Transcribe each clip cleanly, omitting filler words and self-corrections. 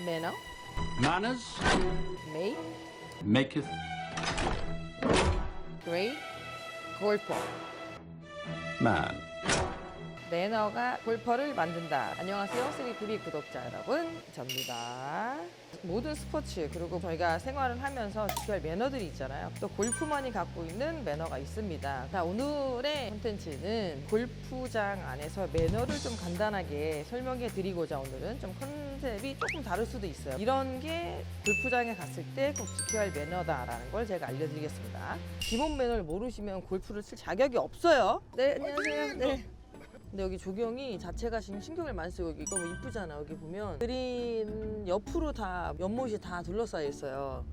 매너, Manners make, maketh great, 골퍼. man. 매너가 골퍼를 만든다. 안녕하세요, 3TV 구독자 여러분, 접니다. 모든 스포츠 그리고 저희가 생활을 하면서 지켜야 할 매너들이 있잖아요. 또 골프만이 갖고 있는 매너가 있습니다. 자, 오늘의 콘텐츠는 골프장 안에서 매너를 좀 간단하게 설명해 드리고자 오늘은 좀 컨셉이 조금 다를 수도 있어요. 이런 게 골프장에 갔을 때 꼭 지켜야 할 매너다라는 걸 제가 알려드리겠습니다. 기본 매너를 모르시면 골프를 칠 자격이 없어요. 네, 안녕하세요. 네. 근데 여기 조경이 자체가 지금 신경을 많이 쓰고 여기 너무 이쁘잖아. 여기 보면 그린 옆으로 다 연못이 다 둘러싸여 있어요.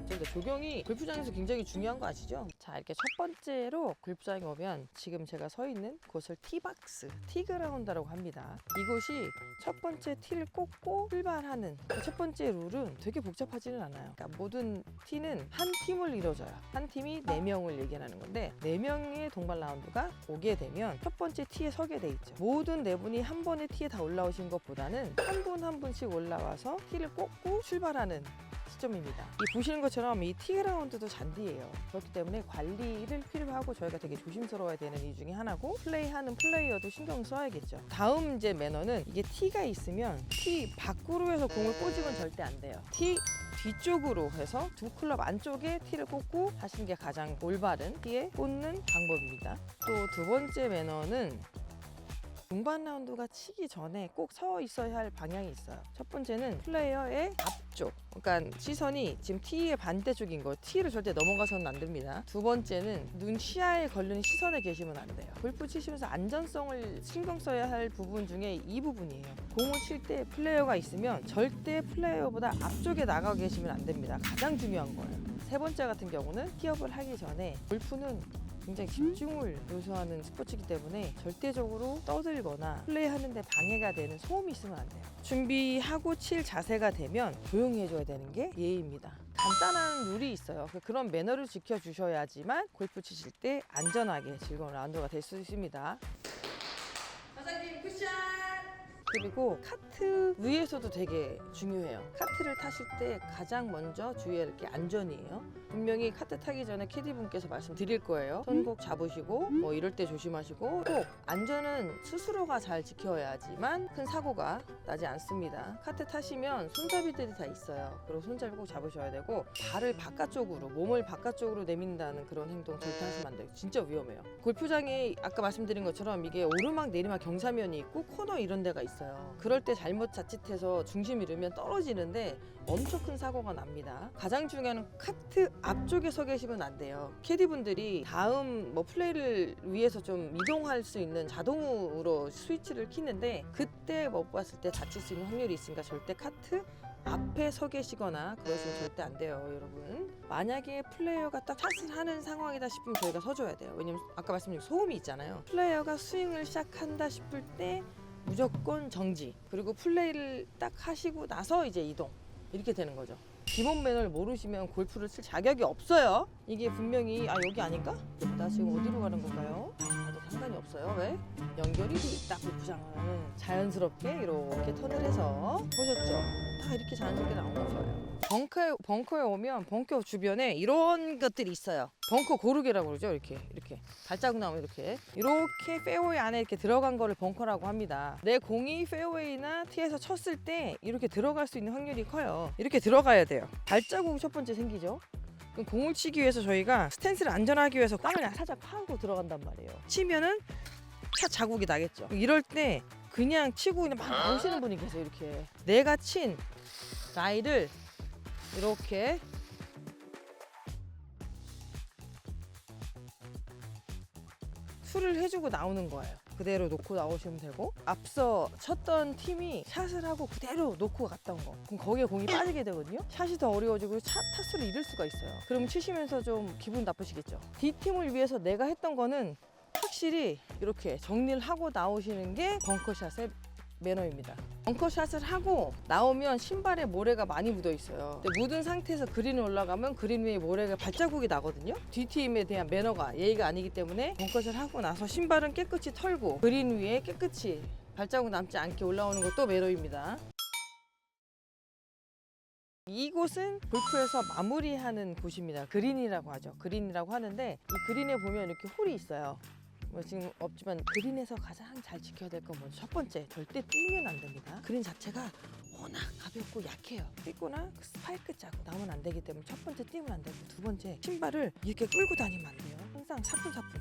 그러니까 조경이 골프장에서 굉장히 중요한 거 아시죠? 자, 이렇게 첫 번째로 골프장에 오면 지금 제가 서 있는 곳을 티박스, 티그라운드라고 합니다. 이곳이 첫 번째 티를 꽂고 출발하는 그 첫 번째 룰은 되게 복잡하지는 않아요. 그러니까 모든 티는 한 팀을 이뤄줘요. 한 팀이 4명을 얘기하는 건데 4명의 동반 라운드가 오게 되면 첫 번째 티에 서게 돼 있죠. 모든 4분이 한 번에 티에 다 올라오신 것보다는 한 분 한 분씩 올라와서 티를 꽂고 출발하는 시점입니다. 이 보시는 것처럼 이 티그라운드도 잔디예요. 그렇기 때문에 관리를 필요로 하고 저희가 되게 조심스러워야 되는 이유 중에 하나고 플레이하는 플레이어도 신경 써야겠죠. 다음 이제 매너는 이게 티가 있으면 티 밖으로 해서 공을 꽂으면 절대 안 돼요. 티 뒤쪽으로 해서 두 클럽 안쪽에 티를 꽂고 하시는 게 가장 올바른 티에 꽂는 방법입니다. 또 두 번째 매너는 중반 라운드가 치기 전에 꼭 서 있어야 할 방향이 있어요. 첫 번째는 플레이어의 앞쪽, 그러니까 시선이 지금 티의 반대쪽인 거, 티를 절대 넘어가서는 안 됩니다. 두 번째는 눈 시야에 걸리는 시선에 계시면 안 돼요. 골프 치시면서 안전성을 신경 써야 할 부분 중에 이 부분이에요. 공을 칠 때 플레이어가 있으면 절대 플레이어보다 앞쪽에 나가 계시면 안 됩니다. 가장 중요한 거예요. 세 번째 같은 경우는 티업을 하기 전에 골프는 굉장히 집중을 요소하는 스포츠이기 때문에 절대적으로 떠들거나 플레이하는데 방해가 되는 소음이 있으면 안 돼요. 준비하고 칠 자세가 되면 조용히 해줘야 되는 게 예의입니다. 간단한 룰이 있어요. 그런 매너를 지켜주셔야지만 골프 치실 때 안전하게 즐거운 라운드가 될 수 있습니다. 사장님 쿠션! 그리고 카트 위에서도 되게 중요해요. 카트를 타실 때 가장 먼저 주의할 게 안전이에요. 분명히 카트 타기 전에 캐디분께서 말씀드릴 거예요. 손 꼭 잡으시고 뭐 이럴 때 조심하시고 꼭 안전은 스스로가 잘 지켜야지만 큰 사고가 나지 않습니다. 카트 타시면 손잡이들이 다 있어요. 그리고 손잡이 꼭 잡으셔야 되고 발을 바깥쪽으로, 몸을 바깥쪽으로 내민다는 그런 행동 절대 하시면 안 돼요. 진짜 위험해요. 골프장에 아까 말씀드린 것처럼 이게 오르막 내리막 경사면이 있고 코너 이런 데가 있어요. 그럴 때 잘못 자칫해서 중심 잃으면 떨어지는데 엄청 큰 사고가 납니다. 가장 중요한 카트 앞쪽에 서 계시면 안 돼요. 캐디분들이 다음 뭐 플레이를 위해서 좀 이동할 수 있는 자동으로 스위치를 키는데 그때 못 봤을 때 다칠 수 있는 확률이 있으니까 절대 카트 앞에 서 계시거나 그러시면 절대 안 돼요, 여러분. 만약에 플레이어가 딱 샷을 하는 상황이다 싶으면 저희가 서줘야 돼요. 왜냐면 아까 말씀드린 소음이 있잖아요. 플레이어가 스윙을 시작한다 싶을 때 무조건 정지, 그리고 플레이를 딱 하시고 나서 이제 이동, 이렇게 되는 거죠. 기본 매너를 모르시면 골프를 칠 자격이 없어요. 이게 분명히 여기 아닌가? 나 지금 어디로 가는 건가요? 가도 상관이 없어요. 왜? 연결이 돼 있다. 골프장은 자연스럽게 이렇게 턴을 해서 보셨죠? 다 이렇게 자연스럽게 나오는 거예요. 벙커에 오면 벙커 주변에 이런 것들이 있어요. 벙커 고르게라고 그러죠. 이렇게 발자국 나오면 이렇게 페어웨이 안에 이렇게 들어간 거를 벙커라고 합니다. 내 공이 페어웨이나 티에서 쳤을 때 이렇게 들어갈 수 있는 확률이 커요. 이렇게 들어가야 돼요. 발자국이 첫 번째 생기죠. 그럼 공을 치기 위해서 저희가 스탠스를 안전하기 위해서 땅을 살짝 파고 들어간단 말이에요. 치면은 차 자국이 나겠죠. 이럴 때 그냥 치고 그냥 막 나오시는 분이 계세요. 이렇게 내가 친 라이를 이렇게 툴을 해주고 나오는 거예요. 그대로 놓고 나오시면 되고, 앞서 쳤던 팀이 샷을 하고 그대로 놓고 갔다 온 거, 그럼 거기에 공이 빠지게 되거든요. 샷이 더 어려워지고 타수를 잃을 수가 있어요. 그럼 치시면서 좀 기분 나쁘시겠죠. D팀을 위해서 내가 했던 거는 확실히 이렇게 정리를 하고 나오시는 게 벙커샷의 매너입니다. 벙커샷을 하고 나오면 신발에 모래가 많이 묻어 있어요. 근데 묻은 상태에서 그린에 올라가면 그린 위에 모래가 발자국이 나거든요. 뒤팀에 대한 매너가 예의가 아니기 때문에 벙커샷 하고 나서 신발은 깨끗이 털고 그린 위에 깨끗이 발자국 남지 않게 올라오는 것도 매너입니다. 이곳은 골프에서 마무리하는 곳입니다. 그린이라고 하죠. 그린이라고 하는데 이 그린에 보면 이렇게 홀이 있어요. 뭐 지금 없지만 그린에서 가장 잘 지켜야 될 건 먼저 첫 번째, 절대 뛰면 안 됩니다. 그린 자체가 워낙 가볍고 약해요. 뛰거나 스파이크 짜고 나오면 안 되기 때문에 첫 번째 뛰면 안 되고, 두 번째 신발을 이렇게 끌고 다니면 안 돼요. 항상 사뿐사뿐.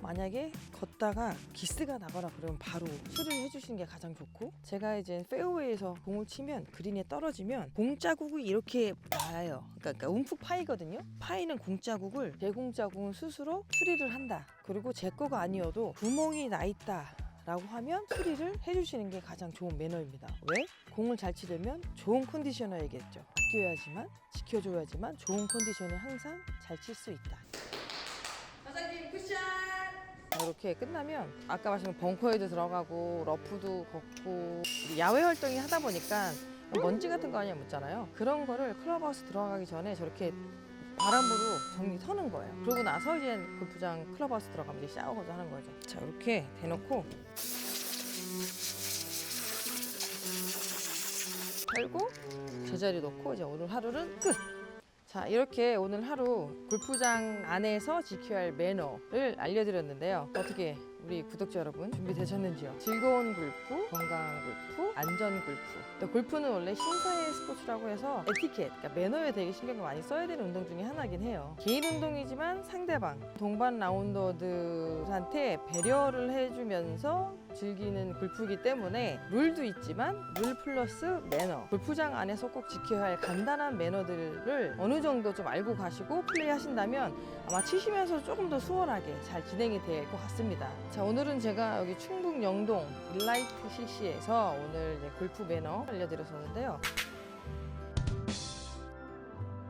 만약에 걷다가 기스가 나거나 그러면 바로 수리를 해주시는 게 가장 좋고, 제가 이제 페어웨이에서 공을 치면 그린에 떨어지면 공 자국이 이렇게 나요. 그러니까 움푹 파이거든요. 파이는 공 자국을, 제 공 자국은 스스로 수리를 한다. 그리고 제 거가 아니어도 구멍이 나 있다 라고 하면 수리를 해주시는 게 가장 좋은 매너입니다. 왜? 공을 잘 치려면 좋은 컨디셔너이겠죠. 아껴야지만, 지켜줘야지만 좋은 컨디션에 항상 잘 칠 수 있다. 사장님 쿠션! 이렇게 끝나면 아까 말씀드린 벙커에도 들어가고 러프도 걷고 야외 활동이 하다 보니까 먼지 같은 거 아니야 묻잖아요. 그런 거를 클럽하우스 들어가기 전에 저렇게 바람으로 정리 서는 거예요. 그러고 나서 이제 골프장 클럽하우스 들어가면 이제 샤워도 하는 거죠. 자, 이렇게 대놓고 털고 제자리 놓고 이제 오늘 하루는 끝! 자, 이렇게 오늘 하루 골프장 안에서 지켜야 할 매너를 알려드렸는데요. 어떻게 우리 구독자 여러분 준비되셨는지요? 즐거운 골프, 건강한 골프, 안전 골프. 또 골프는 원래 신사의 스포츠라고 해서 에티켓, 그러니까 매너에 되게 신경을 많이 써야 되는 운동 중에 하나긴 해요. 개인 운동이지만 상대방, 동반 라운더들한테 배려를 해주면서 즐기는 골프이기 때문에 룰도 있지만 룰 플러스 매너, 골프장 안에서 꼭 지켜야 할 간단한 매너들을 어느 정도 좀 알고 가시고 플레이 하신다면 아마 치시면서 조금 더 수월하게 잘 진행이 될 것 같습니다. 자, 오늘은 제가 여기 충북 영동 일라이트 CC에서 오늘 이제 골프 매너 알려드렸었는데요.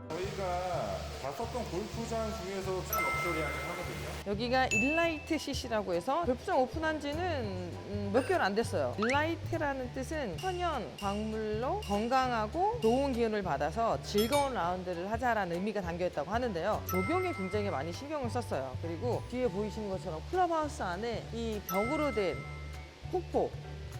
저희가 갔었던 골프장 중에서 좀 럭셔리하긴 하거든요. 여기가 일라이트 CC라고 해서 골프장 오픈한 지는 몇 개월 안 됐어요. 일라이트라는 뜻은 천연, 광물로 건강하고 좋은 기운을 받아서 즐거운 라운드를 하자라는 의미가 담겨있다고 하는데요. 조경에 굉장히 많이 신경을 썼어요. 그리고 뒤에 보이시는 것처럼 클럽하우스 안에 이 벽으로 된 폭포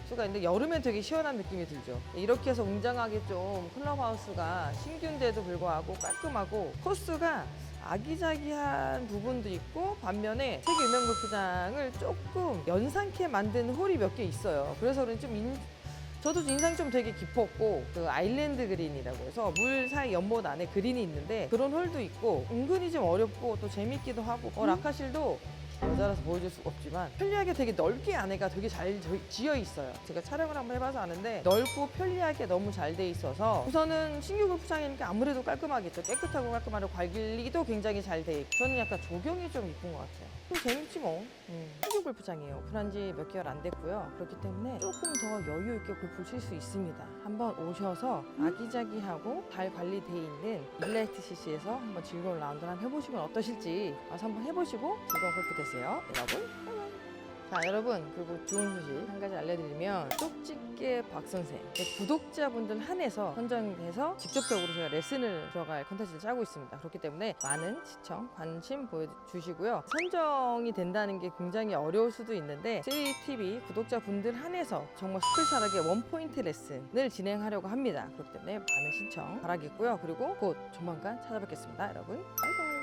수가 있는데 여름엔 되게 시원한 느낌이 들죠. 이렇게 해서 웅장하게 좀 클럽하우스가 신규인데도 불구하고 깔끔하고 코스가 아기자기한 부분도 있고, 반면에 세계 유명 골프장을 조금 연상케 만든 홀이 몇 개 있어요. 그래서 그런지 저도 인상이 좀 되게 깊었고, 그 아일랜드 그린이라고 해서 물 사이 연못 안에 그린이 있는데 그런 홀도 있고, 은근히 좀 어렵고 또 재밌기도 하고, 라카실도 여자라서 보여줄 수가 없지만 편리하게 되게 넓게 안에가 되게 잘 지어 있어요. 제가 촬영을 한번 해봐서 아는데 넓고 편리하게 너무 잘 돼 있어서 우선은 신규 골프장이니까 아무래도 깔끔하겠죠. 깨끗하고 깔끔하고 관리도 굉장히 잘 돼 있고, 저는 약간 조경이 좀 이쁜 것 같아요. 또 재밌지 뭐. 신규 골프장이에요. 오픈한 지 몇 개월 안 됐고요. 그렇기 때문에 조금 더 여유 있게 골프를 칠 수 있습니다. 한번 오셔서 아기자기하고 잘 관리돼 있는 일라이트 CC에서 한번 즐거운 라운드를 한번 해보시면 어떠실지 와서 한번 해보시고 즐거운 골프 되세요, 여러분. 자, 여러분, 그리고 좋은 소식 한 가지 알려드리면 쪽집게 박선생 구독자분들 한해서 선정돼서 직접적으로 제가 레슨을 들어갈 컨텐츠를 짜고 있습니다. 그렇기 때문에 많은 시청, 관심 보여주시고요. 선정이 된다는 게 굉장히 어려울 수도 있는데 3TV 구독자분들 한해서 정말 스페셜하게 원포인트 레슨을 진행하려고 합니다. 그렇기 때문에 많은 신청 바라겠고요. 그리고 곧 조만간 찾아뵙겠습니다, 여러분. 바이바이.